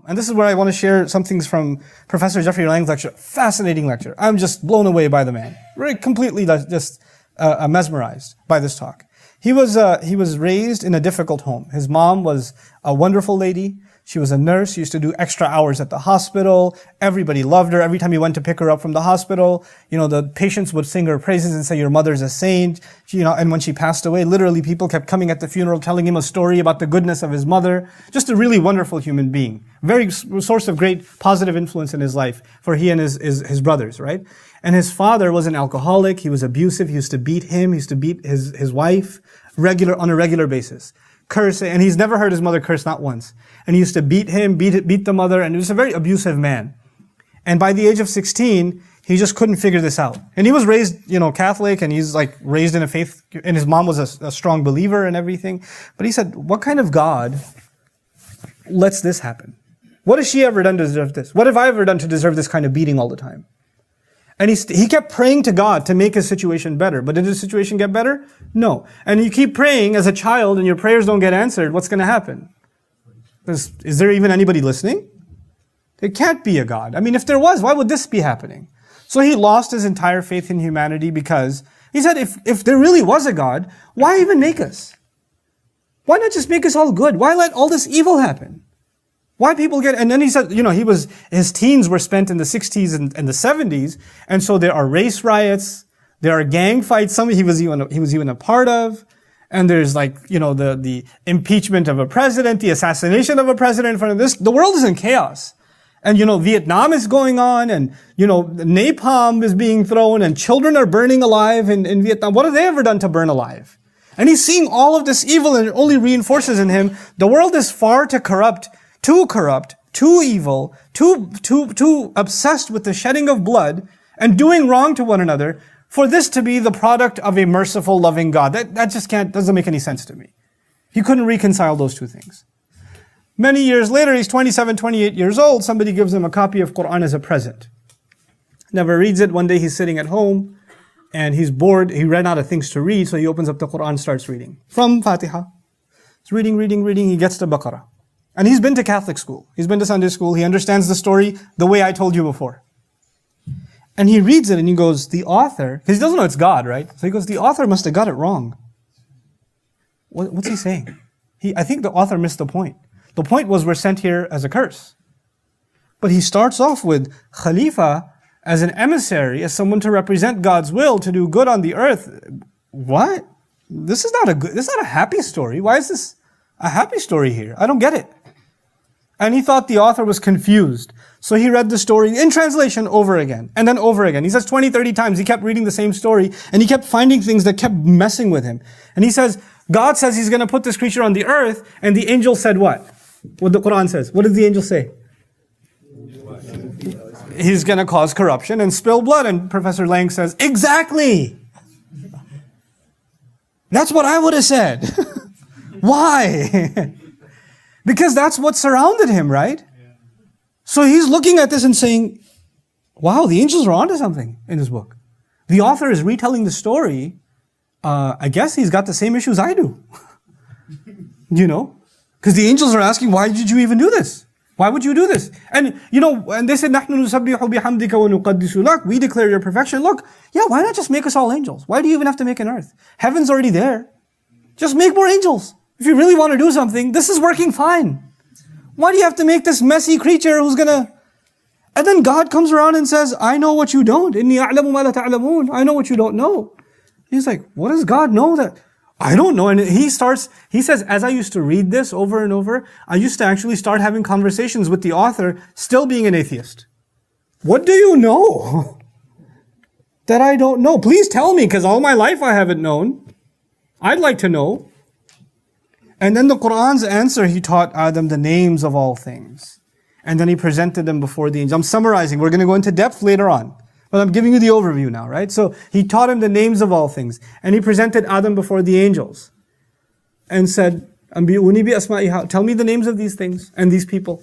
And this is where I want to share some things from Professor Jeffrey Lang's lecture. Fascinating lecture. I'm just blown away by the man. Really completely just mesmerized by this talk. He was raised in a difficult home. His mom was a wonderful lady. She was a nurse. She used to do extra hours at the hospital. Everybody loved her. Every time he went to pick her up from the hospital, the patients would sing her praises and say, "Your mother's a saint." And when she passed away, literally people kept coming at the funeral, telling him a story about the goodness of his mother. Just a really wonderful human being. Very source of great positive influence in his life for he and his brothers, right? And his father was an alcoholic. He was abusive. He used to beat him. He used to beat his wife on a regular basis. Curse, and he's never heard his mother curse, not once. And he used to beat him, beat the mother, and he was a very abusive man. And by the age of 16, he just couldn't figure this out. And he was raised, Catholic, and he's raised in a faith, and his mom was a strong believer and everything. But he said, what kind of God lets this happen? What has she ever done to deserve this? What have I ever done to deserve this kind of beating all the time? And he kept praying to God to make his situation better. But did his situation get better? No. And you keep praying as a child and your prayers don't get answered, what's going to happen? Is there even anybody listening? There can't be a God. I mean, if there was, why would this be happening? So he lost his entire faith in humanity because he said, if there really was a God, why even make us? Why not just make us all good? Why let all this evil happen? Why people and then he said, his teens were spent in the 60s and the 70s, and so there are race riots, there are gang fights, some he was even a part of, and there's the impeachment of a president, the assassination of a president in front of this. The world is in chaos. And Vietnam is going on, and napalm is being thrown, and children are burning alive in Vietnam. What have they ever done to burn alive? And he's seeing all of this evil, and it only reinforces in him, the world is far too corrupt, too evil, too obsessed with the shedding of blood and doing wrong to one another for this to be the product of a merciful, loving God. That just doesn't make any sense to me. He couldn't reconcile those two things. Many years later, he's 27, 28 years old, somebody gives him a copy of Quran as a present. Never reads it. One day he's sitting at home and he's bored. He ran out of things to read, so he opens up the Quran, starts reading. From Fatiha. He's reading, he gets to Baqarah. And he's been to Catholic school. He's been to Sunday school. He understands the story the way I told you before. And he reads it and he goes, the author, because he doesn't know it's God, right? So he goes, the author must have got it wrong. What's he saying? I think the author missed the point. The point was we're sent here as a curse. But he starts off with Khalifa as an emissary, as someone to represent God's will, to do good on the earth. What? This is not a happy story. Why is this a happy story here? I don't get it. And he thought the author was confused. So he read the story in translation over again, and then over again. He says 20, 30 times he kept reading the same story, and he kept finding things that kept messing with him. And he says, God says he's going to put this creature on the earth, and the angel said what? What the Quran says. What does the angel say? He's going to cause corruption and spill blood. And Professor Lang says, exactly! That's what I would have said. Why? Because that's what surrounded him, right? So he's looking at this and saying, wow, the angels are onto something in this book. The author is retelling the story. I guess he's got the same issues I do. Because the angels are asking, why did you even do this? Why would you do this? And, and they said, نَحْنُ نُسَبِّحُ بِحَمْدِكَ وَنُقَدِّسُ لَكَ. We declare your perfection. Look, why not just make us all angels? Why do you even have to make an earth? Heaven's already there. Just make more angels. If you really want to do something, this is working fine. Why do you have to make this messy creature who's gonna... And then God comes around and says, I know what you don't. إِنِّي أَعْلَمُ مَا لَا تَعْلَمُونَ. I know what you don't know. He's like, what does God know that? I don't know. And he says, as I used to read this over and over, I used to actually start having conversations with the author, still being an atheist. What do you know that I don't know? Please tell me, because all my life I haven't known. I'd like to know. And then the Quran's answer, he taught Adam the names of all things. And then he presented them before the angels. I'm summarizing. We're going to go into depth later on. But I'm giving you the overview now, right? So he taught him the names of all things. And he presented Adam before the angels. And said, "Anbi'uni bi asma'iha." Tell me the names of these things and these people.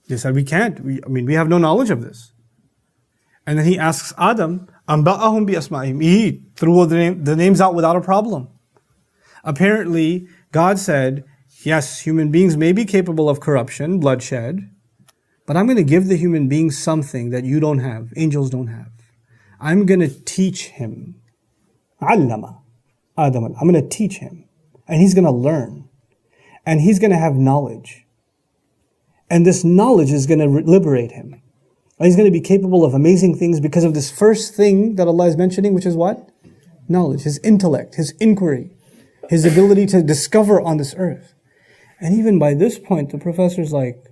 They said, we can't. We have no knowledge of this. And then he asks Adam, "Anba'ahum bi asma'ihim." He threw the names out without a problem. Apparently, God said, yes, human beings may be capable of corruption, bloodshed, but I'm going to give the human being something that you don't have, angels don't have. I'm going to teach him. Allama Adam. I'm going to teach him. And he's going to learn. And he's going to have knowledge. And this knowledge is going to liberate him. And he's going to be capable of amazing things because of this first thing that Allah is mentioning, which is what? Knowledge, his intellect, his inquiry, his ability to discover on this earth. And even by this point, the professor's like,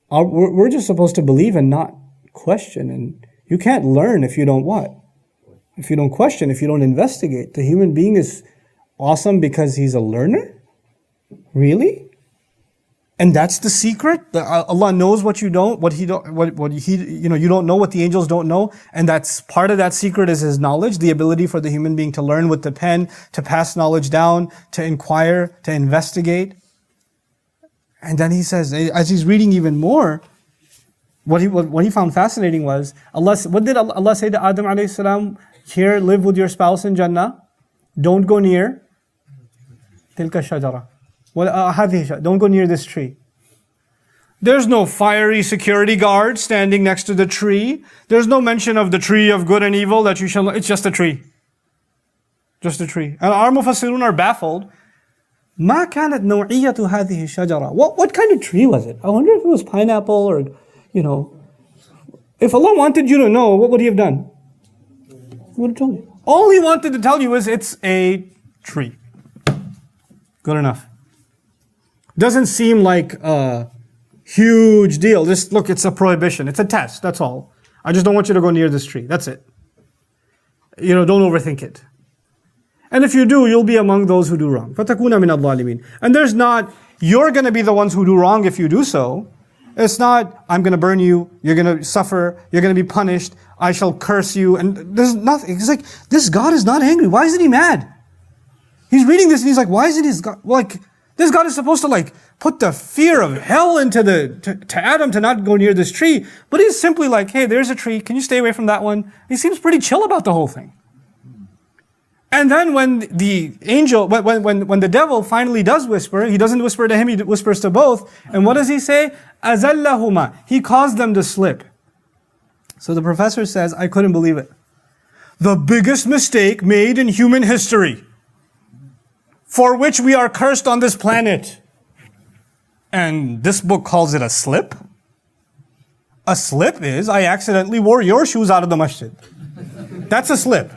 we're just supposed to believe and not question. And you can't learn if you don't what? If you don't question, if you don't investigate. The human being is awesome because he's a learner? Really? And that's the secret? Allah knows what you don't, you don't know what the angels don't know. And that's part of that secret is His knowledge, the ability for the human being to learn with the pen, to pass knowledge down, to inquire, to investigate. And then He says, as He's reading even more, what he found fascinating was, what did Allah say to Adam alayhi salam? Here, live with your spouse in Jannah. Don't go near tilka shajara. Don't go near this tree. There's no fiery security guard standing next to the tree. There's no mention of the tree of good and evil that you shall. It's just a tree. Just a tree. And our mufassirun are baffled. ما كانت نوعية هذه الشجرة. What kind of tree was it? I wonder if it was pineapple or, if Allah wanted you to know, what would He have done? He would have told you. All He wanted to tell you is it's a tree. Good enough. Doesn't seem like a huge deal. Just look, it's a prohibition. It's a test, that's all. I just don't want you to go near this tree. That's it. Don't overthink it. And if you do, you'll be among those who do wrong. فَتَكُونَ مِنَ الظَّالِمِينَ. And there's not, you're going to be the ones who do wrong if you do so. It's not, I'm going to burn you, you're going to suffer, you're going to be punished, I shall curse you. And there's nothing. It's like, this God is not angry. Why isn't He mad? He's reading this and he's like, why isn't His God, this God is supposed to put the fear of hell into to Adam to not go near this tree. But He's simply like, hey, there's a tree. Can you stay away from that one? He seems pretty chill about the whole thing. And then when the angel, when the devil finally does whisper, he doesn't whisper to him, he whispers to both. And what does he say? أَزَلَّهُمَا. He caused them to slip. So the professor says, I couldn't believe it. The biggest mistake made in human history, for which we are cursed on this planet. And this book calls it a slip? A slip is, I accidentally wore your shoes out of the masjid. That's a slip.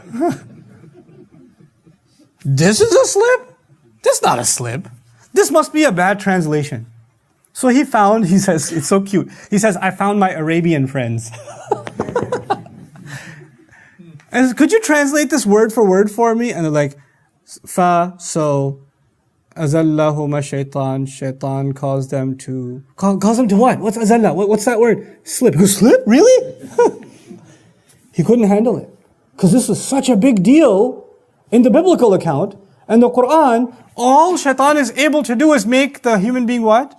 This is a slip? This is not a slip. This must be a bad translation. So he says, it's so cute. He says, I found my Arabian friends. And could you translate this word for word for me? And they're like, so, azallahuma shaitan caused them to what? What's azallah? What's that word? Slip. Who slip? Really? He couldn't handle it. Because this was such a big deal in the biblical account. And the Quran, all shaitan is able to do is make the human being what?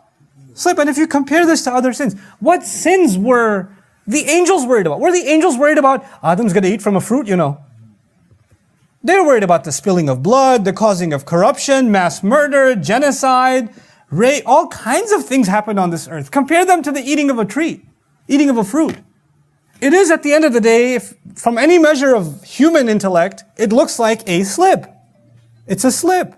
Slip. And if you compare this to other sins, what sins were the angels worried about? Were the angels worried about, Adam's going to eat from a fruit, They're worried about the spilling of blood, the causing of corruption, mass murder, genocide, rape, all kinds of things happened on this earth. Compare them to the eating of a tree, eating of a fruit. It is at the end of the day, from any measure of human intellect, it looks like a slip. It's a slip.